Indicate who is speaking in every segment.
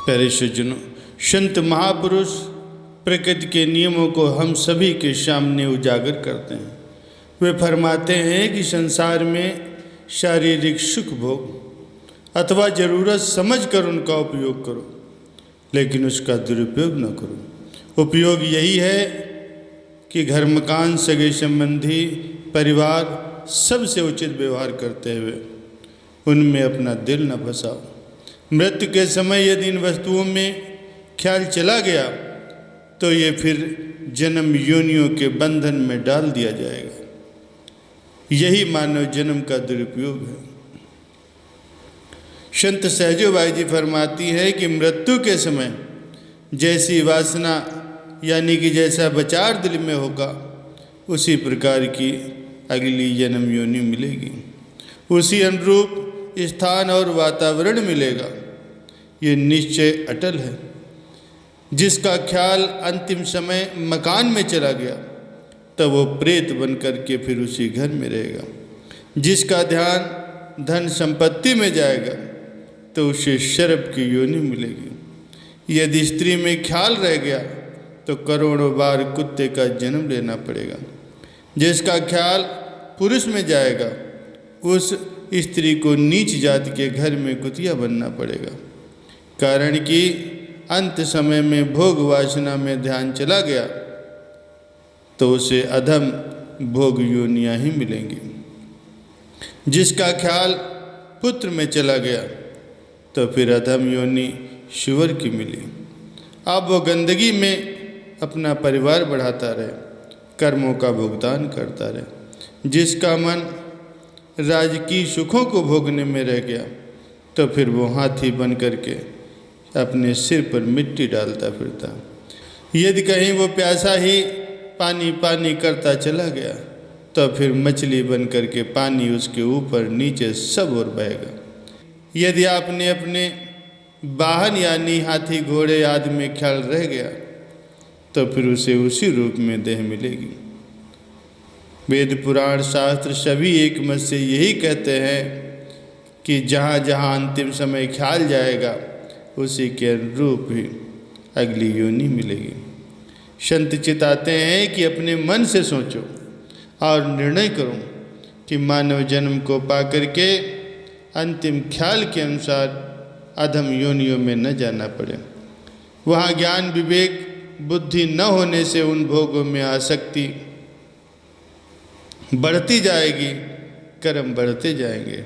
Speaker 1: प्यारे सज्जनों, संत महापुरुष प्रकृति के नियमों को हम सभी के सामने उजागर करते हैं। वे फरमाते हैं कि संसार में शारीरिक सुख भोग अथवा ज़रूरत समझकर उनका उपयोग करो, लेकिन उसका दुरुपयोग न करो। उपयोग यही है कि घर मकान, सगे संबंधी, परिवार सबसे उचित व्यवहार करते हुए उनमें अपना दिल न फंसाओ। मृत्यु के समय यदि इन वस्तुओं में ख्याल चला गया तो ये फिर जन्म योनियों के बंधन में डाल दिया जाएगा। यही मानव जन्म का दुरुपयोग है। संत सहजोबाई जी फरमाती है कि मृत्यु के समय जैसी वासना यानी कि जैसा विचार दिल में होगा उसी प्रकार की अगली जन्म योनि मिलेगी, उसी अनुरूप स्थान और वातावरण मिलेगा। ये निश्चय अटल है। जिसका ख्याल अंतिम समय मकान में चला गया तब वो प्रेत बन कर के फिर उसी घर में रहेगा। जिसका ध्यान धन संपत्ति में जाएगा तो उसे शर्प की योनि मिलेगी। यदि स्त्री में ख्याल रह गया तो करोड़ों बार कुत्ते का जन्म लेना पड़ेगा। जिसका ख्याल पुरुष में जाएगा उस स्त्री को नीच जाति के घर में कुतिया बनना पड़ेगा। कारण कि अंत समय में भोग वासना में ध्यान चला गया तो उसे अधम भोग योनियाँ ही मिलेंगी। जिसका ख्याल पुत्र में चला गया तो फिर अधम योनि शुवर की मिली। अब वो गंदगी में अपना परिवार बढ़ाता रहे, कर्मों का भुगतान करता रहे। जिसका मन राजकीय सुखों को भोगने में रह गया तो फिर वो हाथी बन करके अपने सिर पर मिट्टी डालता फिरता। यदि कहीं वो प्यासा ही पानी पानी करता चला गया तो फिर मछली बन करके पानी उसके ऊपर नीचे सब ओर बहेगा। यदि आपने अपने वाहन यानी हाथी घोड़े आदि में ख्याल रह गया तो फिर उसे उसी रूप में देह मिलेगी। वेद पुराण शास्त्र सभी एक मत से यही कहते हैं कि जहाँ जहाँ अंतिम समय ख्याल जाएगा उसी के अनुरूप ही अगली योनि मिलेगी। संत चिताते हैं कि अपने मन से सोचो और निर्णय करो कि मानव जन्म को पाकर के अंतिम ख्याल के अनुसार अधम योनियों में न जाना पड़े। वहाँ ज्ञान विवेक बुद्धि न होने से उन भोगों में आसक्ति बढ़ती जाएगी, कर्म बढ़ते जाएंगे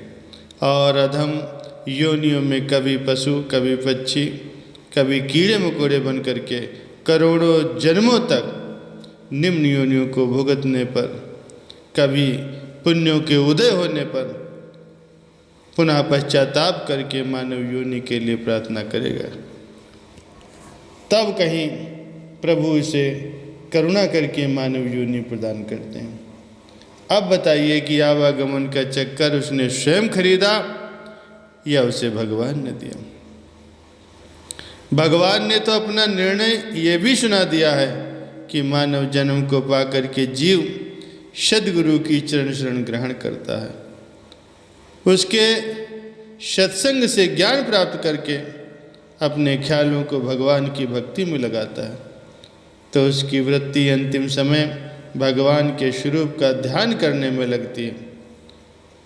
Speaker 1: और अधम योनियों में कभी पशु, कभी पक्षी, कभी कीड़े मकोड़े बन करके करोड़ों जन्मों तक निम्न योनियों को भुगतने पर, कभी पुण्यों के उदय होने पर पुनः पश्चाताप करके मानव योनि के लिए प्रार्थना करेगा। तब कहीं प्रभु इसे करुणा करके मानव योनि प्रदान करते हैं। अब बताइए कि आवागमन का चक्कर उसने स्वयं खरीदा या उसे भगवान ने दिया। भगवान ने तो अपना निर्णय ये भी सुना दिया है कि मानव जन्म को पाकर के जीव सद्गुरु की चरण शरण ग्रहण करता है, उसके सत्संग से ज्ञान प्राप्त करके अपने ख्यालों को भगवान की भक्ति में लगाता है तो उसकी वृत्ति अंतिम समय भगवान के स्वरूप का ध्यान करने में लगती है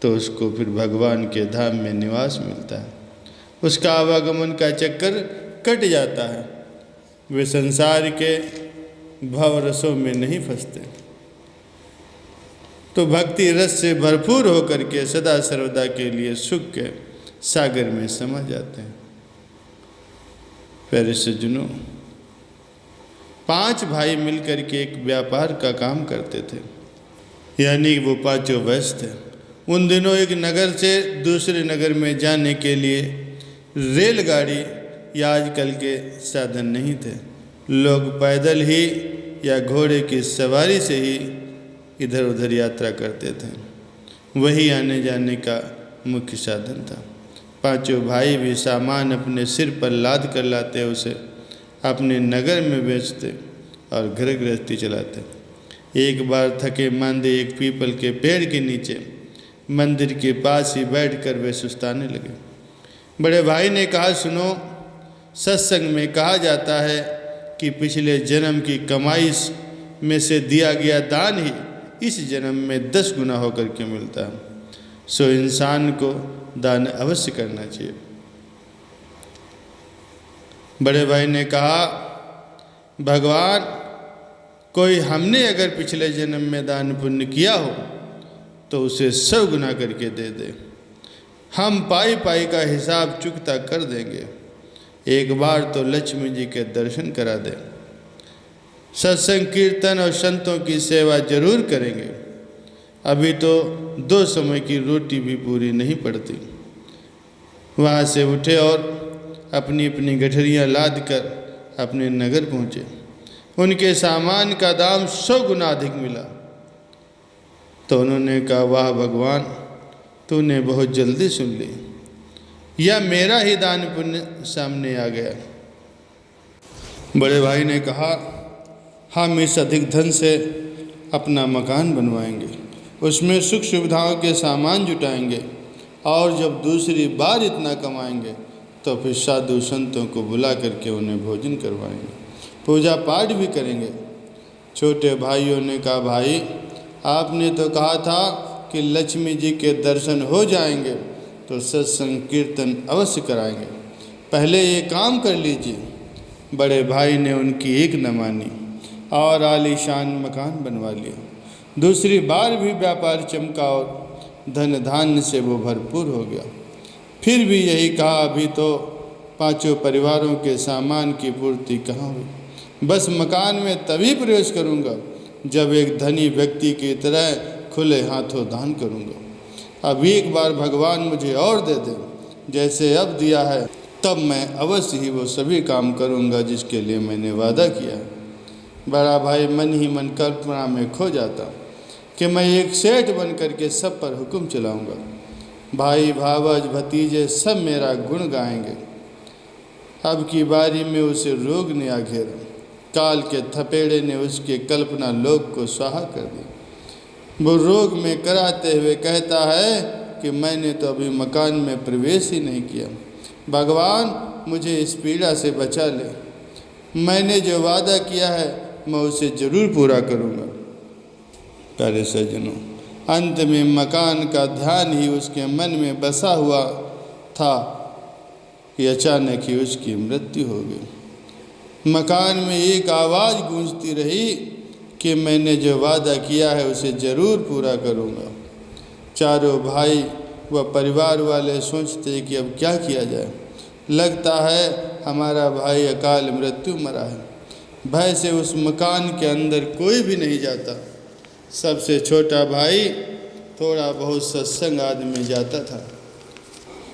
Speaker 1: तो उसको फिर भगवान के धाम में निवास मिलता है। उसका आवागमन का चक्कर कट जाता है। वे संसार के भव रसों में नहीं फंसते तो भक्ति रस से भरपूर होकर के सदा सर्वदा के लिए सुख के सागर में समा जाते हैं। प्यारे सज्जनों, 5 भाई मिलकर के एक व्यापार का काम करते थे, यानी वो पांचों व्यस्त थे। उन दिनों एक नगर से दूसरे नगर में जाने के लिए रेलगाड़ी या आजकल के साधन नहीं थे। लोग पैदल ही या घोड़े की सवारी से ही इधर उधर यात्रा करते थे। वही आने जाने का मुख्य साधन था। पांचों भाई भी सामान अपने सिर पर लाद कर लाते, उसे अपने नगर में बेचते और घर गृहस्थी चलाते। एक बार थके मांदे एक पीपल के पेड़ के नीचे मंदिर के पास ही बैठकर वे सुस्ताने लगे। बड़े भाई ने कहा, सुनो, सत्संग में कहा जाता है कि पिछले जन्म की कमाई में से दिया गया दान ही इस जन्म में 10 गुना होकर के मिलता है। सो इंसान को दान अवश्य करना चाहिए। बड़े भाई ने कहा, भगवान, कोई हमने अगर पिछले जन्म में दान पुण्य किया हो तो उसे 100 गुना करके दे दे। हम पाई पाई का हिसाब चुकता कर देंगे। एक बार तो लक्ष्मी जी के दर्शन करा दे। सत्संग, कीर्तन और संतों की सेवा जरूर करेंगे। अभी तो 2 समय की रोटी भी पूरी नहीं पड़ती। वहाँ से उठे और अपनी अपनी गठरियाँ लाद कर अपने नगर पहुँचे। उनके सामान का दाम 100 गुना अधिक मिला। तो उन्होंने कहा, वाह भगवान, तूने बहुत जल्दी सुन ली, या मेरा ही दान पुण्य सामने आ गया। बड़े भाई ने कहा, हम इस अधिक धन से अपना मकान बनवाएंगे, उसमें सुख सुविधाओं के सामान जुटाएंगे और जब दूसरी बार इतना कमाएंगे तो फिर साधु संतों को बुला करके उन्हें भोजन करवाएंगे, पूजा पाठ भी करेंगे। छोटे भाइयों ने कहा, भाई, आपने तो कहा था कि लक्ष्मी जी के दर्शन हो जाएंगे तो सत्संग कीर्तन अवश्य कराएंगे, पहले ये काम कर लीजिए। बड़े भाई ने उनकी एक न मानी और आलीशान मकान बनवा लिया। दूसरी बार भी व्यापार चमका और धन धान्य से वो भरपूर हो गया। फिर भी यही कहा, अभी तो 5 परिवारों के सामान की पूर्ति कहाँ हुई, बस मकान में तभी प्रवेश करूँगा जब एक धनी व्यक्ति की तरह खुले हाथों दान करूँगा। अब एक बार भगवान मुझे और दे दें, जैसे अब दिया है, तब मैं अवश्य ही वो सभी काम करूँगा जिसके लिए मैंने वादा किया है। बड़ा भाई मन ही मन कल्पना में खो जाता कि मैं एक सेठ बन करके सब पर हुक्म चलाऊँगा। भाई भावज भतीजे सब मेरा गुण गाएंगे। अब की बारी में उसे रोग ने आ घेरा। काल के थपेड़े ने उसके कल्पना लोक को स्वाहा कर दिया। वो रोग में कराते हुए कहता है कि मैंने तो अभी मकान में प्रवेश ही नहीं किया। भगवान, मुझे इस पीड़ा से बचा ले। मैंने जो वादा किया है मैं उसे जरूर पूरा करूँगा। प्यारे सज्जनों, अंत में मकान का ध्यान ही उसके मन में बसा हुआ था कि अचानक ही उसकी मृत्यु हो गई। मकान में एक आवाज़ गूंजती रही कि मैंने जो वादा किया है उसे ज़रूर पूरा करूँगा। चारों भाई व परिवार वाले सोचते कि अब क्या किया जाए। लगता है हमारा भाई अकाल मृत्यु मरा है। भय से उस मकान के अंदर कोई भी नहीं जाता। सबसे छोटा भाई थोड़ा बहुत सत्संग आदि में जाता था।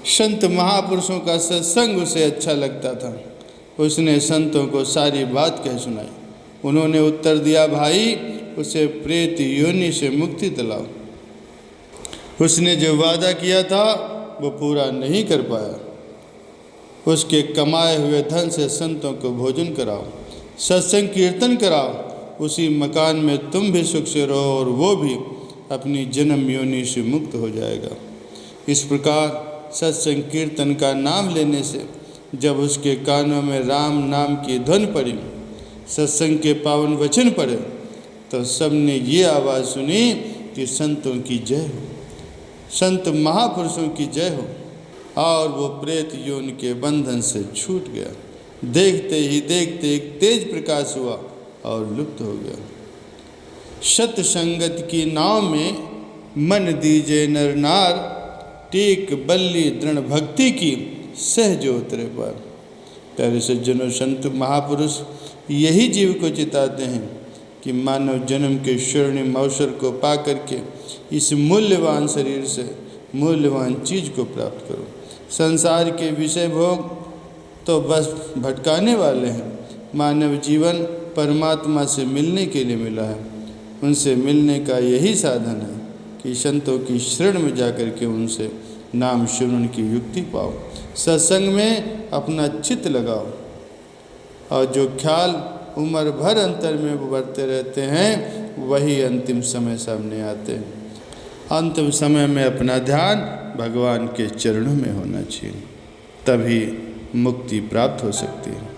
Speaker 1: संत महापुरुषों का सत्संग उसे अच्छा लगता था। उसने संतों को सारी बात कह सुनाई। उन्होंने उत्तर दिया, भाई, उसे प्रेत योनि से मुक्ति दिलाओ। उसने जो वादा किया था वो पूरा नहीं कर पाया। उसके कमाए हुए धन से संतों को भोजन कराओ, सत्संग कीर्तन कराओ। उसी मकान में तुम भी सुख से रहो और वो भी अपनी जन्म योनि से मुक्त हो जाएगा। इस प्रकार सत्संग कीर्तन का नाम लेने से जब उसके कानों में राम नाम की धुन पड़ी, सत्संग के पावन वचन पड़े, तो सबने ये आवाज़ सुनी कि संतों की जय हो, संत महापुरुषों की जय हो। और वो प्रेत योनि के बंधन से छूट गया। देखते ही देखते एक तेज प्रकाश हुआ और लुप्त हो गया। सत्संगत की नाव में मन दीजे नर नार, टेक बल्ली दृढ़ भक्ति की सहज उतरे पार। प्यारे सज्जनों, संत महापुरुष यही जीव को चिताते हैं कि मानव जन्म के स्वर्णिम अवसर को पा करके इस मूल्यवान शरीर से मूल्यवान चीज़ को प्राप्त करो। संसार के विषय भोग तो बस भटकाने वाले हैं। मानव जीवन परमात्मा से मिलने के लिए मिला है। उनसे मिलने का यही साधन है कि संतों की शरण में जाकर के उनसे नाम श्रवण की युक्ति पाओ, सत्संग में अपना चित्त लगाओ, और जो ख्याल उम्र भर अंतर में उभरते रहते हैं वही अंतिम समय सामने आते हैं। अंतिम समय में अपना ध्यान भगवान के चरणों में होना चाहिए, तभी मुक्ति प्राप्त हो सकती है।